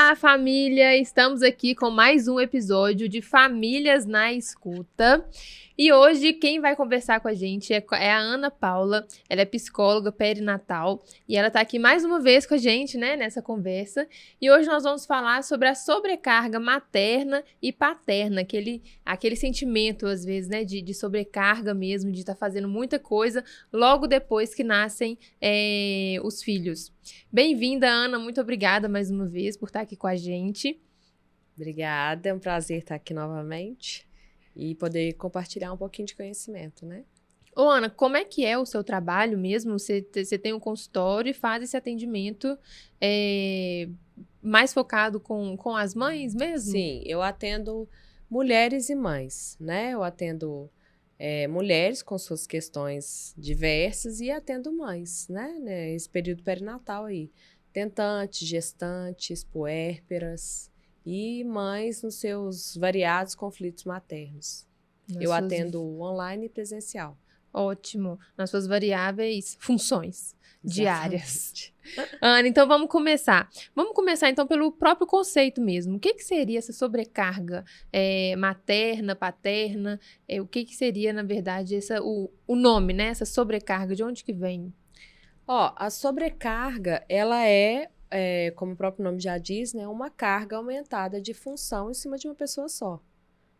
Olá, família! Estamos aqui com mais um episódio de Famílias na Escuta. E hoje quem vai conversar com a gente é a Ana Paula. Ela é psicóloga perinatal e ela está aqui mais uma vez com a gente, né, nessa conversa. E hoje nós vamos falar sobre a sobrecarga materna e paterna, aquele sentimento, às vezes, né, de sobrecarga mesmo, de estar fazendo muita coisa logo depois que nascem os filhos. Bem-vinda, Ana. Muito obrigada mais uma vez por estar aqui com a gente. Obrigada, é um prazer estar aqui novamente e poder compartilhar um pouquinho de conhecimento, né? Ô, Ana, como é que é o seu trabalho mesmo? Você tem um consultório e faz esse atendimento mais focado com as mães mesmo? Sim, eu atendo mulheres e mães, né? Eu atendo mulheres com suas questões diversas e atendo mães, né? Esse período perinatal aí. Tentantes, gestantes, puérperas e mães nos seus variados conflitos maternos. Eu atendo online e presencial. Ótimo. Nas suas variáveis funções diárias. Exatamente. Ana, então vamos começar. Vamos começar então pelo próprio conceito mesmo. O que seria essa sobrecarga materna, paterna? O que seria, na verdade, o nome, né? Essa sobrecarga, de onde que vem? A sobrecarga, ela como o próprio nome já diz, né, uma carga aumentada de função em cima de uma pessoa só,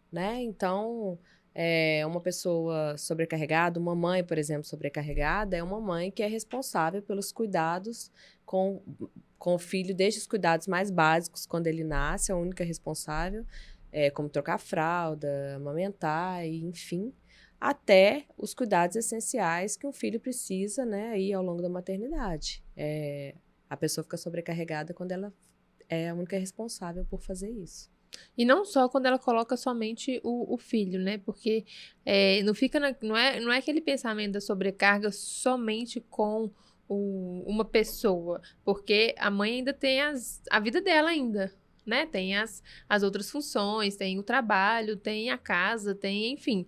né? Então, uma pessoa sobrecarregada, uma mãe, por exemplo, sobrecarregada, é uma mãe que é responsável pelos cuidados com o filho, desde os cuidados mais básicos, quando ele nasce, é a única responsável, como trocar a fralda, amamentar, e, enfim, até os cuidados essenciais que um filho precisa, né, aí ao longo da maternidade. A pessoa fica sobrecarregada quando ela é a única responsável por fazer isso. E não só quando ela coloca somente o filho, né? Porque não é aquele pensamento da sobrecarga somente com uma pessoa. Porque a mãe ainda tem a vida dela ainda, né? Tem as outras funções, tem o trabalho, tem a casa, enfim.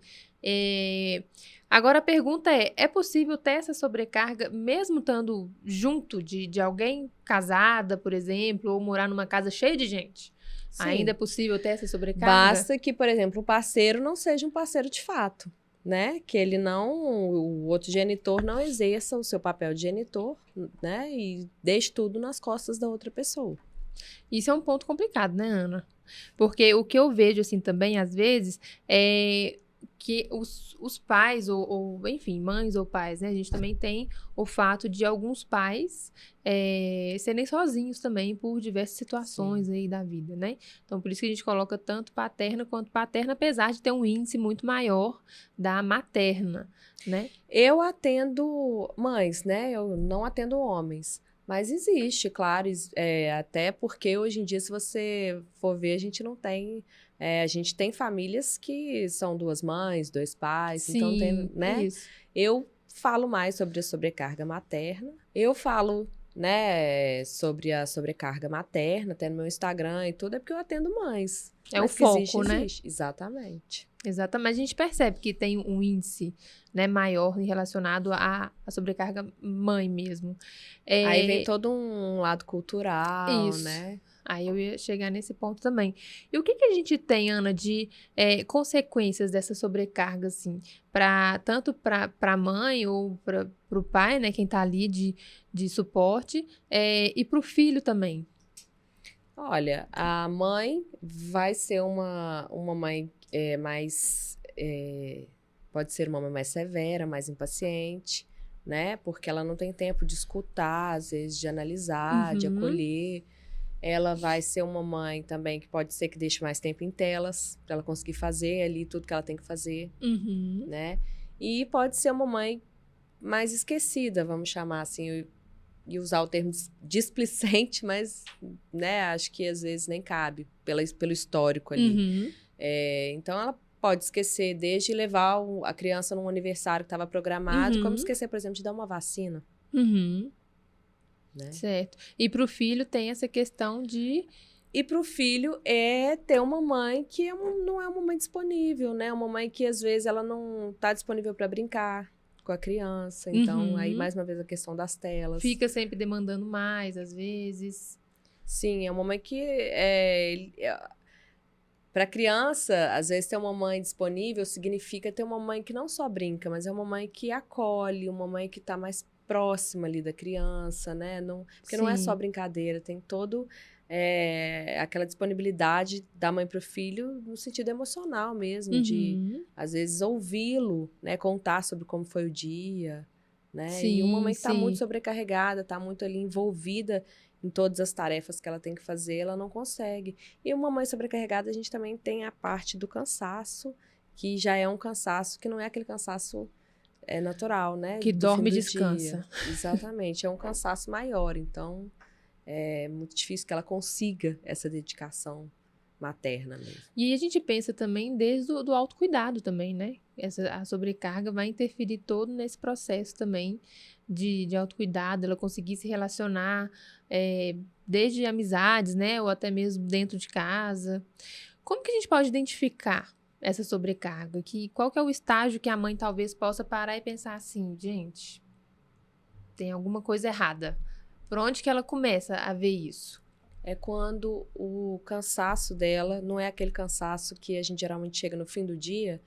Agora a pergunta é possível ter essa sobrecarga mesmo estando junto de alguém casada, por exemplo, ou morar numa casa cheia de gente? Sim. Ainda é possível ter essa sobrecarga? Basta que, por exemplo, o parceiro não seja um parceiro de fato, né? Que o outro genitor não exerça o seu papel de genitor, né? E deixe tudo nas costas da outra pessoa. Isso é um ponto complicado, né, Ana? Porque o que eu vejo, assim, também, às vezes, é que os pais, enfim, mães ou pais, né? A gente também tem o fato de alguns pais serem sozinhos também por diversas situações aí da vida, né? Então, por isso que a gente coloca tanto paterna quanto paterna, apesar de ter um índice muito maior da materna, né? Eu atendo mães, né? Eu não atendo homens. Mas existe, claro, até porque hoje em dia, se você for ver, a gente não tem... a gente tem famílias que são duas mães, dois pais, Sim, então tem, né? Isso. Eu falo mais sobre a sobrecarga materna. Eu falo, né, sobre a sobrecarga materna, até no meu Instagram e tudo, é porque eu atendo mães. É mas o foco, né? Existe. Exatamente. Exatamente. A gente percebe que tem um índice, né, maior relacionado à sobrecarga mãe mesmo. Aí vem todo um lado cultural, Isso. né? Aí eu ia chegar nesse ponto também. E o que a gente tem, Ana, de consequências dessa sobrecarga, assim, tanto para a mãe ou para o pai, né, quem tá ali de suporte, e para o filho também? Olha, a mãe vai ser uma mãe pode ser uma mãe mais severa, mais impaciente, né? Porque ela não tem tempo de escutar, às vezes de analisar, de acolher. Ela vai ser uma mãe também que pode ser que deixe mais tempo em telas, para ela conseguir fazer ali tudo que ela tem que fazer, né? E pode ser uma mãe mais esquecida, vamos chamar assim, e usar o termo displicente, mas, né, acho que às vezes nem cabe pelo histórico ali. Então, ela pode esquecer desde levar a criança num aniversário que estava programado, como esquecer, por exemplo, de dar uma vacina. Né? Certo. E para o filho tem essa questão de... E para o filho ter uma mãe que não é uma mãe disponível, né? Uma mãe que, às vezes, ela não está disponível para brincar com a criança. Então, aí, mais uma vez, a questão das telas. Fica sempre demandando mais, às vezes. Sim, é uma mãe que para criança, às vezes ter uma mãe disponível significa ter uma mãe que não só brinca, mas é uma mãe que acolhe, uma mãe que está mais próxima ali da criança, né? Não, porque não é só Sim. brincadeira, tem todo aquela disponibilidade da mãe para o filho no sentido emocional mesmo, de Uhum. às vezes ouvi-lo, né? Contar sobre como foi o dia, né? E uma Sim, mãe que está muito sim. sobrecarregada, está muito ali envolvida em todas as tarefas que ela tem que fazer, ela não consegue. E uma mãe sobrecarregada, a gente também tem a parte do cansaço, que já é um cansaço que não é aquele cansaço natural, né? Que Do fim dorme e do dia. descansa. Exatamente, é um cansaço maior. Então, é muito difícil que ela consiga essa dedicação materna mesmo. E aí a gente pensa também desde o do autocuidado também, né? A sobrecarga vai interferir todo nesse processo também de autocuidado, ela conseguir se relacionar desde amizades, né? Ou até mesmo dentro de casa. Como que a gente pode identificar essa sobrecarga? Qual que é o estágio que a mãe talvez possa parar e pensar assim, gente, tem alguma coisa errada. Por onde que ela começa a ver isso? É quando o cansaço dela não é aquele cansaço que a gente geralmente chega no fim do dia,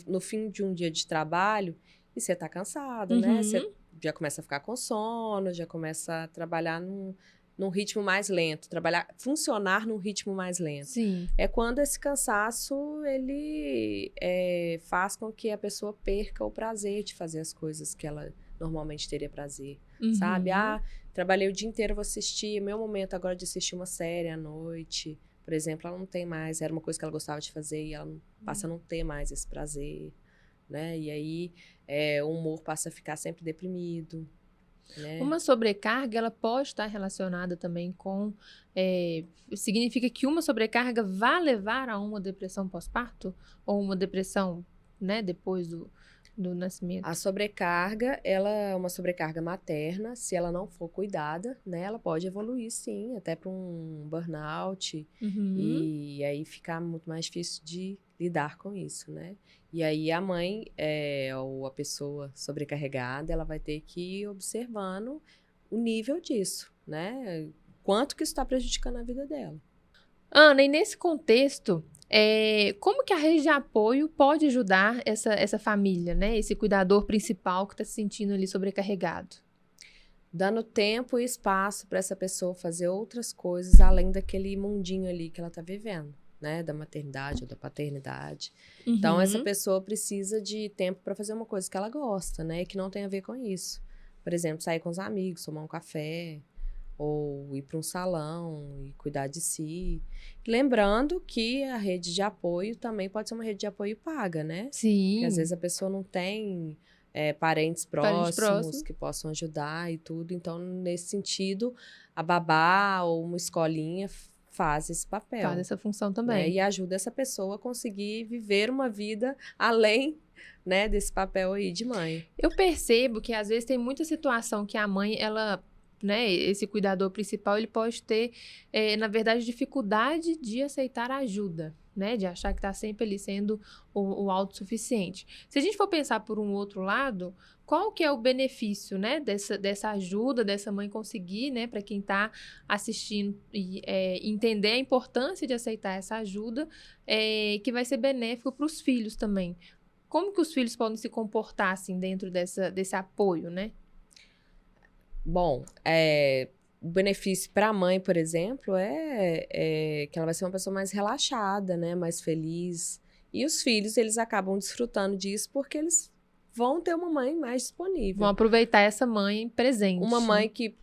no fim de um dia de trabalho, e você tá cansado, né? Você Uhum. já começa a ficar com sono, já começa a trabalhar num ritmo mais lento, funcionar num ritmo mais lento. Sim. É quando esse cansaço, ele faz com que a pessoa perca o prazer de fazer as coisas que ela normalmente teria prazer, sabe? Uhum. Trabalhei o dia inteiro, vou assistir. Meu momento agora de assistir uma série à noite, por exemplo, ela não tem mais. Era uma coisa que ela gostava de fazer e ela passa a não ter mais esse prazer, né? E aí o humor passa a ficar sempre deprimido, né? Uma sobrecarga, ela pode estar relacionada também com... significa que uma sobrecarga vai levar a uma depressão pós-parto? Ou uma depressão, né, depois do A nascimento? sobrecarga, ela é uma sobrecarga materna. Se ela não for cuidada, né, ela pode evoluir, sim, até para um burnout. Uhum. E aí ficar muito mais difícil de lidar com isso, né? E aí a mãe, ou a pessoa sobrecarregada, ela vai ter que ir observando o nível disso, né? Quanto que isso está prejudicando a vida dela. Ana, e nesse contexto, como que a rede de apoio pode ajudar essa família, né? Esse cuidador principal que está se sentindo ali sobrecarregado? Dando tempo e espaço para essa pessoa fazer outras coisas além daquele mundinho ali que ela está vivendo, né? Da maternidade ou da paternidade. Então, essa Uhum. pessoa precisa de tempo para fazer uma coisa que ela gosta, né? E que não tem a ver com isso. Por exemplo, sair com os amigos, tomar um café, ou ir para um salão e cuidar de si. Lembrando que a rede de apoio também pode ser uma rede de apoio paga, né? Porque às vezes Sim. a pessoa não tem parentes Parente próximos próximo. que possam ajudar e tudo. Então, nesse sentido, a babá ou uma escolinha faz esse Faz papel, essa função né? também. E ajuda essa pessoa a conseguir viver uma vida além, né, desse papel aí de mãe. Eu percebo que às vezes tem muita situação que a mãe, ela, né, esse cuidador principal, ele pode ter, na verdade, dificuldade de aceitar ajuda, né, de achar que está sempre ali sendo o autossuficiente. Se a gente for pensar por um outro lado, qual que é o benefício, né, dessa ajuda, dessa mãe conseguir, né, para quem está assistindo e entender a importância de aceitar essa ajuda, que vai ser benéfico para os filhos também. Como que os filhos podem se comportar, assim, dentro desse apoio, né? Bom, o benefício para a mãe, por exemplo, é que ela vai ser uma pessoa mais relaxada, né? Mais feliz. E os filhos, eles acabam desfrutando disso porque eles vão ter uma mãe mais Vão disponível. aproveitar essa mãe Uma presente, mãe né? que,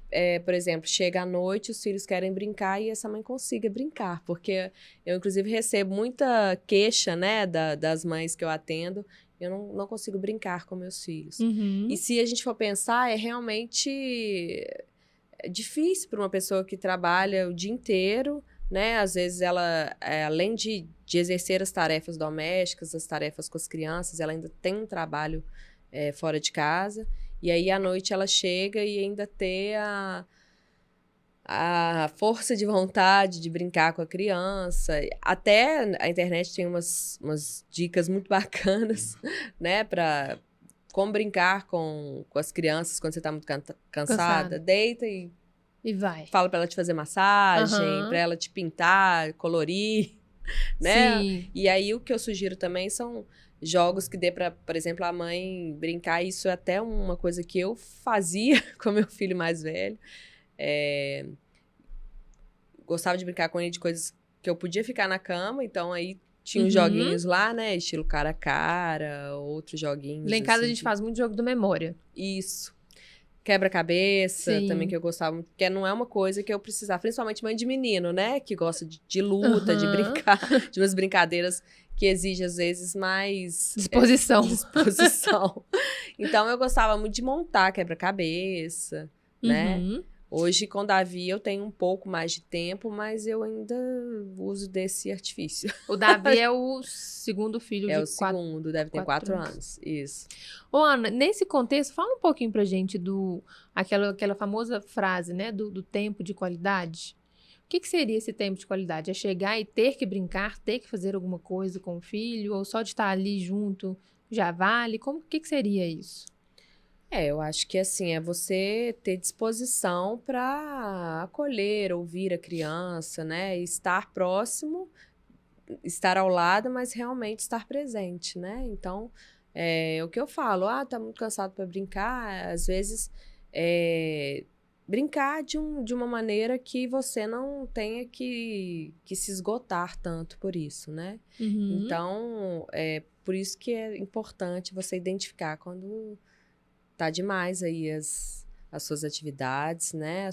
por exemplo, chega à noite, os filhos querem brincar e essa mãe consiga brincar. Porque eu, inclusive, recebo muita queixa, né, das mães que eu atendo. Eu não consigo brincar com meus filhos. E Uhum. se a gente for pensar, é realmente difícil para uma pessoa que trabalha o dia inteiro, né? Às vezes ela, além de exercer as tarefas domésticas, as tarefas com as crianças, ela ainda tem um trabalho fora de casa. E aí, à noite, ela chega e ainda ter a força de vontade de brincar com a criança. Até a internet tem umas dicas muito bacanas, né? Para como brincar com as crianças quando você está muito cansada. Cansado. Deita e E vai. Fala pra ela te fazer massagem, pra Aham. ela te pintar, colorir, né? Sim. E aí o que eu sugiro também são jogos que dê pra, por exemplo, a mãe brincar. Isso é até uma coisa que eu fazia com meu filho mais velho. Gostava de brincar com ele de coisas que eu podia ficar na cama, então aí tinha uns Uhum. joguinhos lá, né? Estilo cara a cara, outros joguinhos Lá em casa a assim gente de... faz muito jogo do memória. Isso. Quebra-cabeça, também Sim. que eu gostava muito, porque não é uma coisa que eu precisava, principalmente mãe de menino, né? Que gosta de luta, de Aham. brincar, de umas brincadeiras que exigem, às vezes, mais Disposição. disposição. Então, eu gostava muito de montar quebra-cabeça, né? Uhum. Hoje, com o Davi, eu tenho um pouco mais de tempo, mas eu ainda uso desse artifício. O Davi é o segundo filho É de o segundo, deve ter 4 anos. anos. Isso. Ô, Ana, nesse contexto, fala um pouquinho pra gente aquela famosa frase, né, do tempo de qualidade. O que seria esse tempo de qualidade? É chegar e ter que brincar, ter que fazer alguma coisa com o filho, ou só de estar ali junto já vale? O que seria isso? Eu acho que assim, é você ter disposição para acolher, ouvir a criança, né? Estar próximo, estar ao lado, mas realmente estar presente, né? Então, o que eu falo, tá muito cansado para brincar, às vezes brincar de uma maneira que você não tenha que se esgotar tanto por isso, né? Uhum. Então, por isso que é importante você identificar quando tá demais aí as suas atividades, né?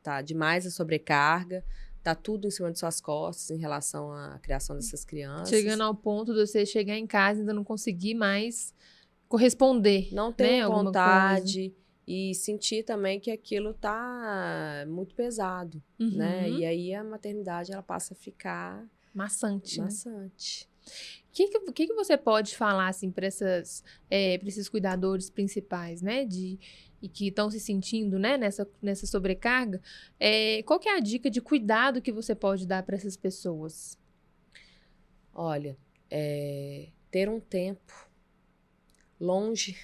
Tá demais a sobrecarga, tá tudo em cima de suas costas em relação à criação dessas crianças. Chegando ao ponto de você chegar em casa e ainda não conseguir mais corresponder, Não né? ter Alguma coisa. vontade e sentir também que aquilo tá muito pesado, né? E Uhum. aí a maternidade ela passa a ficar Maçante, né? maçante. O que você pode falar, assim, para esses cuidadores principais, né, e que estão se sentindo, né, nessa sobrecarga? Qual que é a dica de cuidado que você pode dar para essas pessoas? Olha, ter um tempo longe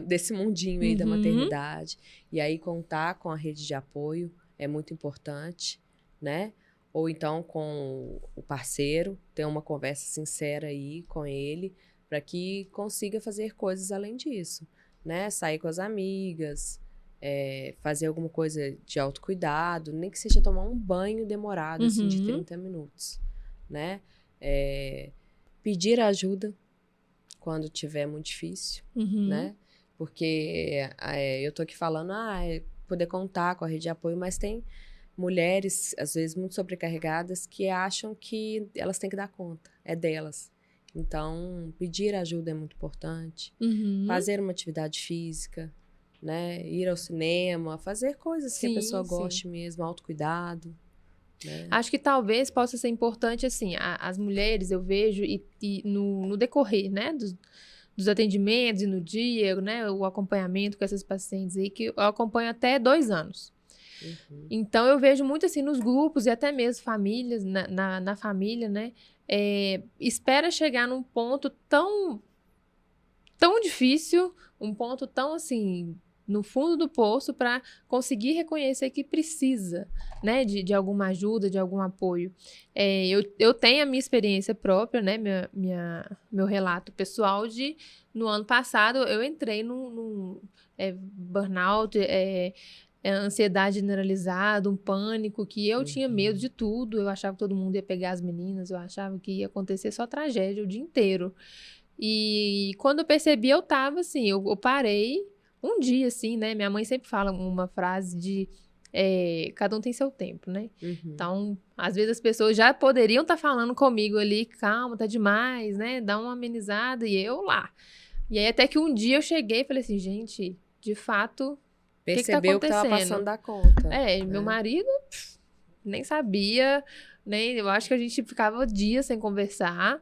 desse mundinho aí da Uhum. maternidade. E aí contar com a rede de apoio é muito importante, né? Ou então com o parceiro, ter uma conversa sincera aí com ele, para que consiga fazer coisas além disso, né? Sair com as amigas, fazer alguma coisa de autocuidado, nem que seja tomar um banho demorado, assim, de Uhum. 30 minutos, né? Pedir ajuda quando tiver muito difícil, Uhum. né? Porque eu tô aqui falando, poder contar com a rede de apoio, mas tem mulheres, às vezes, muito sobrecarregadas, que acham que elas têm que dar conta, é delas. Então, pedir ajuda é muito importante. Uhum. Fazer uma atividade física, né? Ir ao cinema, fazer coisas que a pessoa Sim, sim. goste mesmo, autocuidado, né? Acho que talvez possa ser importante, assim, as mulheres, eu vejo, e no decorrer, né, dos atendimentos e no dia, né, o acompanhamento com essas pacientes aí, que eu acompanho até 2 anos. Uhum. Então, eu vejo muito, assim, nos grupos e até mesmo famílias, na família, né, espera chegar num ponto tão difícil, um ponto tão, assim, no fundo do poço para conseguir reconhecer que precisa, né, de alguma ajuda, de algum apoio. Eu tenho a minha experiência própria, né, meu relato pessoal no ano passado, eu entrei num burnout, ansiedade generalizada, um pânico, que eu tinha medo de tudo, eu achava que todo mundo ia pegar as meninas, eu achava que ia acontecer só tragédia o dia inteiro. E quando eu percebi, eu tava assim, eu parei um dia, assim, né? Minha mãe sempre fala uma frase de cada um tem seu tempo, né? Uhum. Então, às vezes as pessoas já poderiam estar falando comigo ali, calma, tá demais, né? Dá uma amenizada, e eu lá. E aí, até que um dia eu cheguei e falei assim, gente, de fato, o que tá Percebeu que estava passando acontecendo? da conta. Meu marido nem sabia, nem, eu acho que a gente ficava dias sem conversar.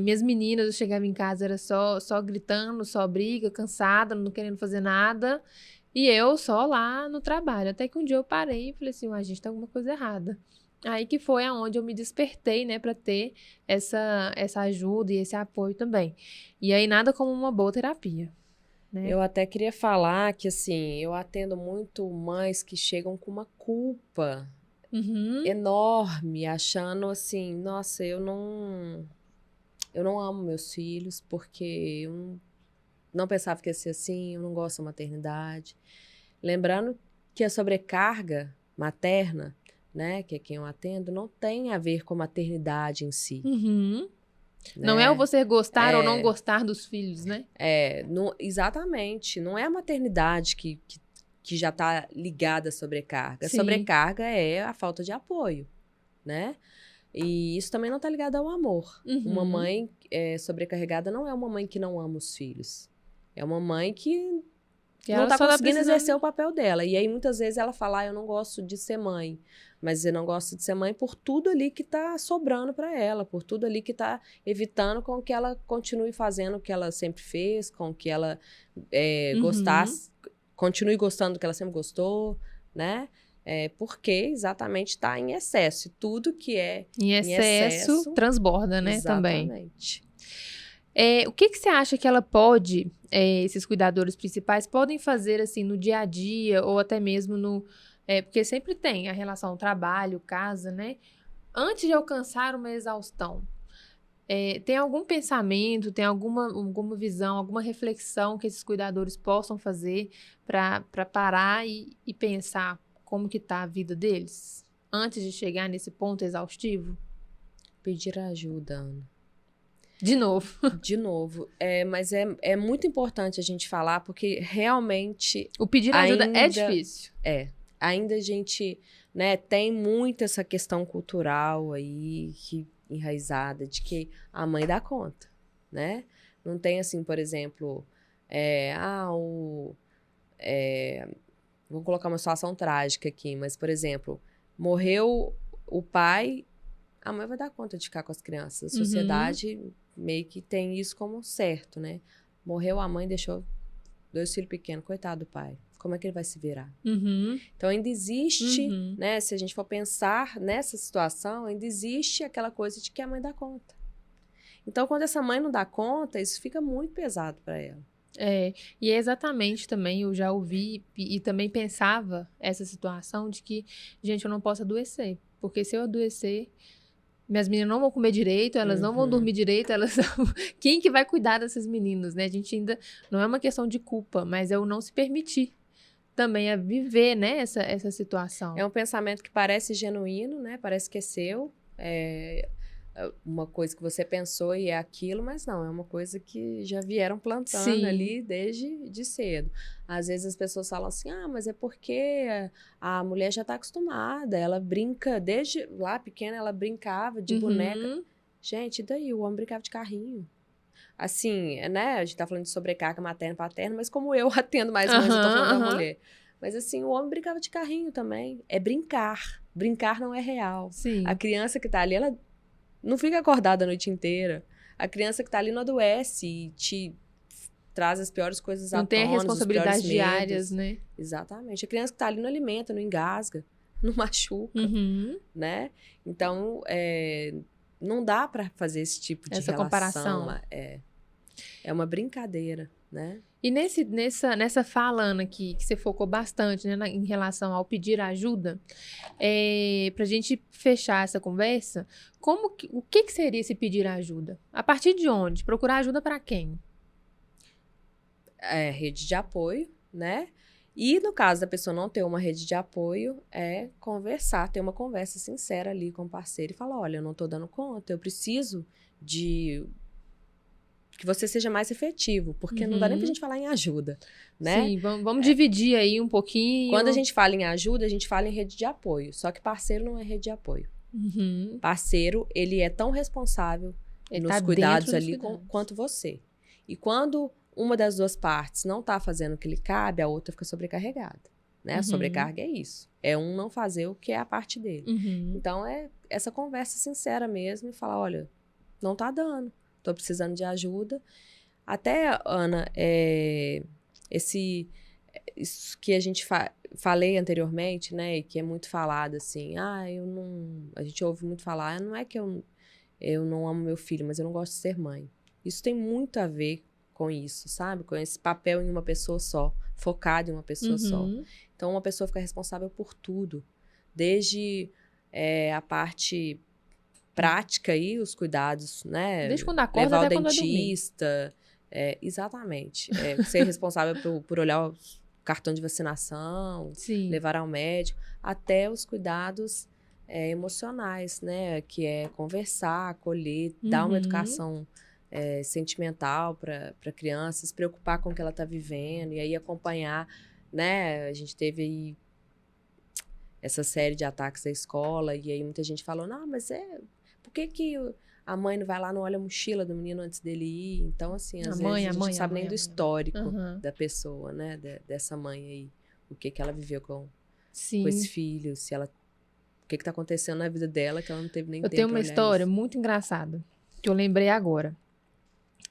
Minhas meninas, eu chegava em casa, era só gritando, só briga, cansada, não querendo fazer nada. E eu só lá no trabalho. Até que um dia eu parei e falei assim, a gente tá alguma coisa errada. Aí que foi aonde eu me despertei, né, para ter essa ajuda e esse apoio também. E aí nada como uma boa terapia. né? Eu até queria falar que, assim, eu atendo muito mães que chegam com uma culpa Uhum, enorme, achando assim, nossa, eu não amo meus filhos porque não pensava que ia ser assim, eu não gosto da maternidade. Lembrando que a sobrecarga materna, né, que é quem eu atendo, não tem a ver com a maternidade em si, uhum. Não é o né? você gostar ou não gostar dos filhos, né? Exatamente, não é a maternidade que já está ligada à sobrecarga. A Sim. sobrecarga é a falta de apoio, né? E isso também não está ligado ao amor. Uma Uhum. mãe sobrecarregada não é uma mãe que não ama os filhos. É uma mãe que Que não ela está só tá conseguindo exercer o precisando. papel dela. E aí, muitas vezes, ela fala, eu não gosto de ser mãe. Mas eu não gosto de ser mãe por tudo ali que está sobrando para ela, por tudo ali que está evitando com que ela continue fazendo o que ela sempre fez, com que ela Uhum. continue gostando do que ela sempre gostou, né? Porque exatamente está em excesso. E tudo que é Em em excesso, excesso, transborda, né? Também. exatamente. O que que você acha que ela pode, esses cuidadores principais, podem fazer assim no dia a dia ou até mesmo no. Porque sempre tem a relação trabalho, casa, né? Antes de alcançar uma exaustão. Tem algum pensamento, tem alguma visão, alguma reflexão que esses cuidadores possam fazer para parar e pensar como que tá a vida deles antes de chegar nesse ponto exaustivo? Pedir ajuda, Ana. De novo. De novo. Mas é muito importante a gente falar, porque realmente O pedir ajuda é ainda difícil. ainda a gente, né, tem muito essa questão cultural aí enraizada de que a mãe dá conta, né? Não tem assim, por exemplo, é, ah, o, é, vou colocar uma situação trágica aqui, mas, por exemplo, morreu o pai, a mãe vai dar conta de ficar com as crianças. A Uhum, sociedade meio que tem isso como certo, né? Morreu a mãe, deixou 2 filhos pequenos, coitado do pai. Como é que ele vai se virar? uhum, Então ainda existe, uhum. né? Se a gente for pensar nessa situação, ainda existe aquela coisa de que a mãe dá conta. Então, quando essa mãe não dá conta, isso fica muito pesado para ela. E é exatamente também, eu já ouvi e também pensava essa situação de que, gente, eu não posso adoecer. Porque se eu adoecer, minhas meninas não vão comer direito, elas não vão Uhum. dormir direito, elas quem que vai cuidar dessas meninas, né? A gente ainda não é uma questão de culpa, mas é o não se permitir também a viver, né, essa situação. É um pensamento que parece genuíno, né? Parece que é seu. É uma coisa que você pensou e é aquilo, mas não, é uma coisa que já vieram plantando Sim. ali desde de cedo. Às vezes as pessoas falam assim, mas é porque a mulher já está acostumada, ela brinca, desde lá pequena ela brincava de boneca. Uhum. Gente, e daí? O homem brincava de carrinho. Assim, né? A gente tá falando de sobrecarga materna e paterna, mas como eu atendo mais mães, eu tô Aham, falando da aham. mulher. Mas assim, o homem brincava de carrinho também. É brincar. Brincar não é real. A Sim. criança que tá ali, ela não fica acordada a noite inteira. A criança que tá ali não adoece e te traz as piores coisas à Não tem tona, os piores responsabilidades diárias, medos. né? Exatamente. A criança que tá ali não alimenta, não engasga, não machuca, Uhum. né? Então, não dá para fazer esse tipo de Essa relação. comparação. É uma brincadeira, né? E nessa fala, Ana, que você focou bastante, né, em relação ao pedir ajuda, para a gente fechar essa conversa, o que que seria esse pedir ajuda? A partir de onde? Procurar ajuda para quem? Rede de apoio, né? E no caso da pessoa não ter uma rede de apoio, é conversar, ter uma conversa sincera ali com o parceiro e falar: olha, eu não tô dando conta, eu preciso de que você seja mais efetivo, porque não dá nem pra Uhum. gente falar em ajuda, né? Sim, vamos dividir aí um Quando a pouquinho. gente fala em ajuda, a gente fala em rede de apoio. Só que parceiro não é rede de apoio. Uhum. Parceiro, ele é tão responsável Ele tá nos dentro cuidados dos ali cuidados. quanto você. E quando uma das duas partes não tá fazendo o que lhe cabe, a outra fica sobrecarregada, né? A Uhum. sobrecarga é isso. É um não fazer o que é a parte dele. Uhum. Então, é essa conversa sincera mesmo e falar, olha, não tá dando, tô precisando de ajuda. Até, Ana, isso que a gente falei anteriormente, né, e que é muito falado assim, eu não, a gente ouve muito falar, não é que eu não amo meu filho, mas eu não gosto de ser mãe. Isso tem muito a ver com isso, sabe? Com esse papel em uma pessoa só, focado em uma pessoa só. Então, uma pessoa fica responsável por tudo, desde a parte prática aí, os cuidados, né? Desde quando acorda levar até o quando vai dormir. dentista, exatamente. Ser responsável por olhar o cartão de vacinação, Sim. levar ao médico, até os cuidados emocionais, né? Que é conversar, acolher, dar uma educação sentimental para a criança, se preocupar com o que ela está vivendo, e aí acompanhar, né? A gente teve aí essa série de ataques à escola, e aí muita gente falou, não, mas por que a mãe não vai lá, não olha a mochila do menino antes dele ir? Então, assim, às vezes a gente não sabe nem do histórico da pessoa, né? Dessa mãe aí. O que ela viveu com esse filho, se ela... O que tá acontecendo na vida dela que ela não teve nem tempo. Eu tenho uma história muito engraçada, que eu lembrei agora.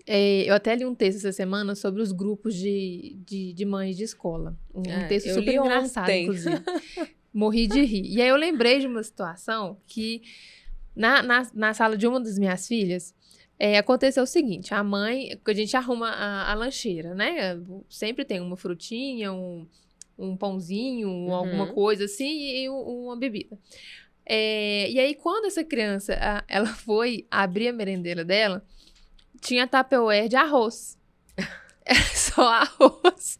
Eu até li um texto essa semana sobre os grupos de mães de escola. Um texto super engraçado, inclusive. Morri de rir. E aí eu lembrei de uma situação que, na sala de uma das minhas filhas, aconteceu o seguinte: a mãe, a gente arruma a lancheira, né? Sempre tem uma frutinha, um pãozinho, alguma coisa assim, e uma bebida. E aí, quando essa criança, ela foi abrir a merendeira dela, tinha tupperware de arroz. Era só arroz.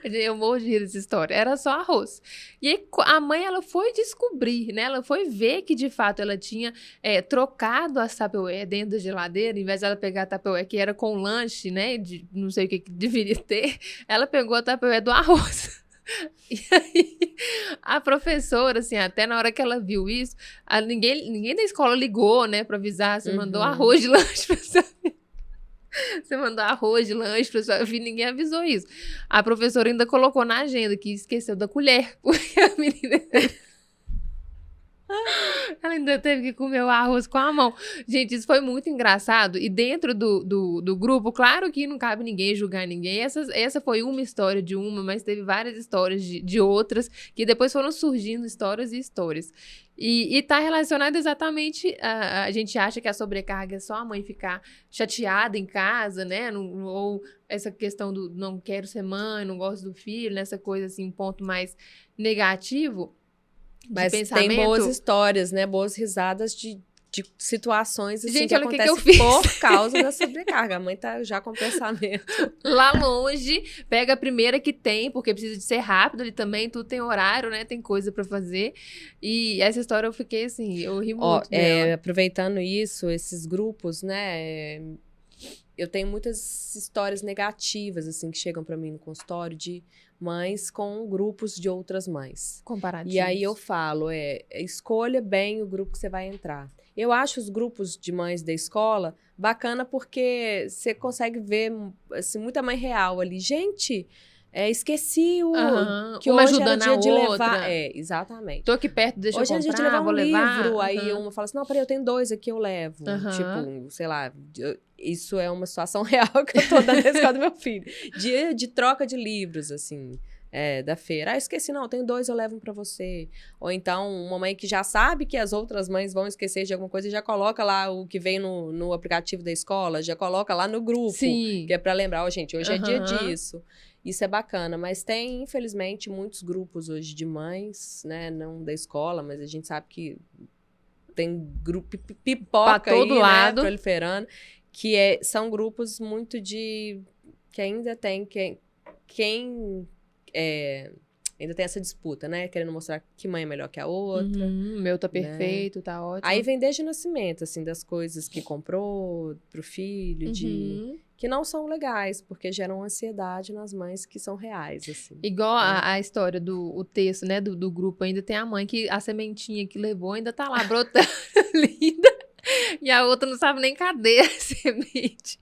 Eu morro de rir dessa história. Era só arroz. E aí, a mãe, ela foi descobrir, né? Ela foi ver que, de fato, ela tinha trocado a tupperware dentro da geladeira. Em vez de ela pegar a tupperware que era com lanche, né? Não sei o que deveria ter. Ela pegou a tupperware do arroz. E aí, a professora, assim, até na hora que ela viu isso, ninguém da escola ligou, né, pra avisar. Você mandou arroz de lanche pra sua filha. Você mandou arroz de lanche pra sua filha, ninguém avisou isso. A professora ainda colocou na agenda que esqueceu da colher, porque a menina... Ela ainda teve que comer o arroz com a mão. Gente, isso foi muito engraçado. E dentro do grupo, claro que não cabe ninguém julgar ninguém. Essa foi uma história de uma, mas teve várias histórias de outras, que depois foram surgindo histórias e histórias. E tá relacionado exatamente... A gente acha que a sobrecarga é só a mãe ficar chateada em casa, né? Ou essa questão do não quero ser mãe, não gosto do filho, nessa coisa assim, um ponto mais negativo. Mas tem boas histórias, né? Boas risadas de situações assim, gente, que acontecem por causa da sobrecarga. A mãe tá já com o pensamento. Lá longe, pega a primeira que tem, porque precisa de ser rápido ali também, tudo tem horário, né? Tem coisa pra fazer. E essa história eu fiquei assim, eu ri muito dela. Aproveitando isso, esses grupos, né? Eu tenho muitas histórias negativas, assim, que chegam pra mim no consultório de mães com grupos de outras mães. Comparativos. E aí eu falo, escolha bem o grupo que você vai entrar. Eu acho os grupos de mães da escola bacana porque você consegue ver, assim, muita mãe real ali. Gente, esqueci que uma hoje era dia de outra. levar... exatamente. Tô aqui perto, deixa hoje eu comprar, é dia de levar um livro. Levar. Aí uma fala assim, não, peraí, eu tenho 2 aqui, eu levo. Tipo, sei lá... Isso é uma situação real que eu tô dando na escola do meu filho. Dia de troca de livros, assim, da feira. Esqueci, não, eu tenho 2, eu levo um pra você. Ou então, uma mãe que já sabe que as outras mães vão esquecer de alguma coisa e já coloca lá o que vem no aplicativo da escola, já coloca lá no grupo. Sim. Que é pra lembrar, gente, hoje é dia disso. Isso é bacana, mas tem, infelizmente, muitos grupos hoje de mães, né, não da escola, mas a gente sabe que tem grupo pipoca pra todo aí, lado. Né, proliferando. Que são grupos muito que ainda tem quem ainda tem essa disputa, né? Querendo mostrar que mãe é melhor que a outra. O meu tá perfeito, tá ótimo. Aí vem desde o nascimento, assim, das coisas que comprou pro filho, que não são legais, porque geram ansiedade nas mães que são reais, assim. Igual a história o texto, né, do grupo, ainda tem a mãe que a sementinha que levou ainda tá lá brotando, linda. E a outra não sabe nem cadê a semente.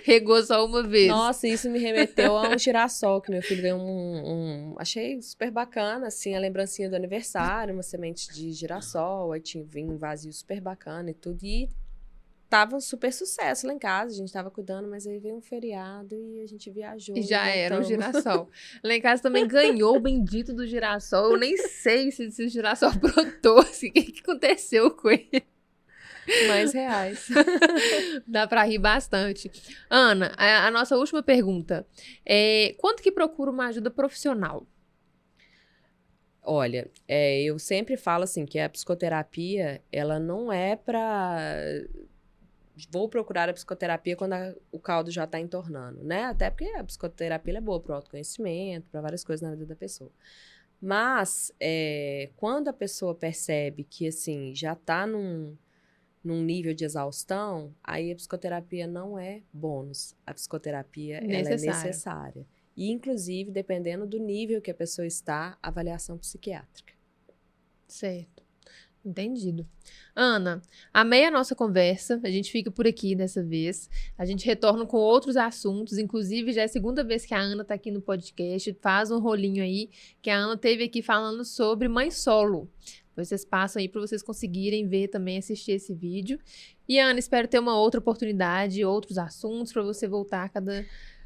Regou só uma vez. Nossa, isso me remeteu a um girassol, que meu filho ganhou achei super bacana, assim, a lembrancinha do aniversário, uma semente de girassol, aí vinha um vazio super bacana e tudo. E tava um super sucesso lá em casa, a gente tava cuidando, mas aí veio um feriado e a gente viajou. E já era um girassol. Lá em casa também ganhou o bendito do girassol. Eu nem sei se o girassol brotou, assim, o que aconteceu com ele. Mais reais. Dá pra rir bastante. Ana, a nossa última pergunta. Quando que procura uma ajuda profissional? Olha, eu sempre falo assim que a psicoterapia, ela não é para vou procurar a psicoterapia quando o caldo já está entornando, né? Até porque a psicoterapia ela é boa para o autoconhecimento, para várias coisas na vida da pessoa. Mas, quando a pessoa percebe que, assim, já está num nível de exaustão, aí a psicoterapia não é bônus. A psicoterapia, ela é necessária. E, inclusive, dependendo do nível que a pessoa está, avaliação psiquiátrica. Certo. Entendido. Ana, amei a nossa conversa. A gente fica por aqui dessa vez. A gente retorna com outros assuntos. Inclusive, já é a segunda vez que a Ana está aqui no podcast. Faz um rolinho aí que a Ana teve aqui falando sobre mãe solo. Vocês passam aí para vocês conseguirem ver também, assistir esse vídeo. E, Ana, espero ter uma outra oportunidade, outros assuntos para você voltar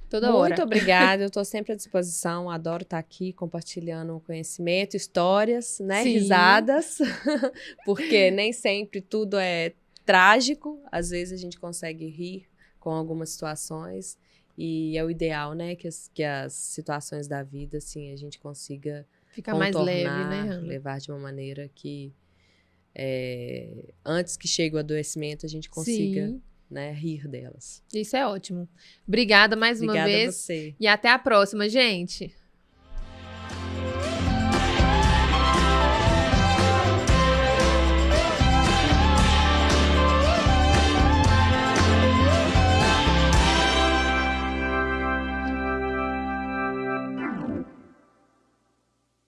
toda hora. Muito obrigada, eu estou sempre à disposição, adoro estar aqui compartilhando conhecimento, histórias, né, Sim. Risadas, porque nem sempre tudo é trágico, às vezes a gente consegue rir com algumas situações e é o ideal, né, que as situações da vida, assim, a gente consiga ficar mais leve, né, Ana? levar de uma maneira que antes que chegue o adoecimento a gente consiga... Sim. Né, rir delas. Isso é ótimo. Obrigada mais uma vez. Obrigada a você. E até a próxima, gente.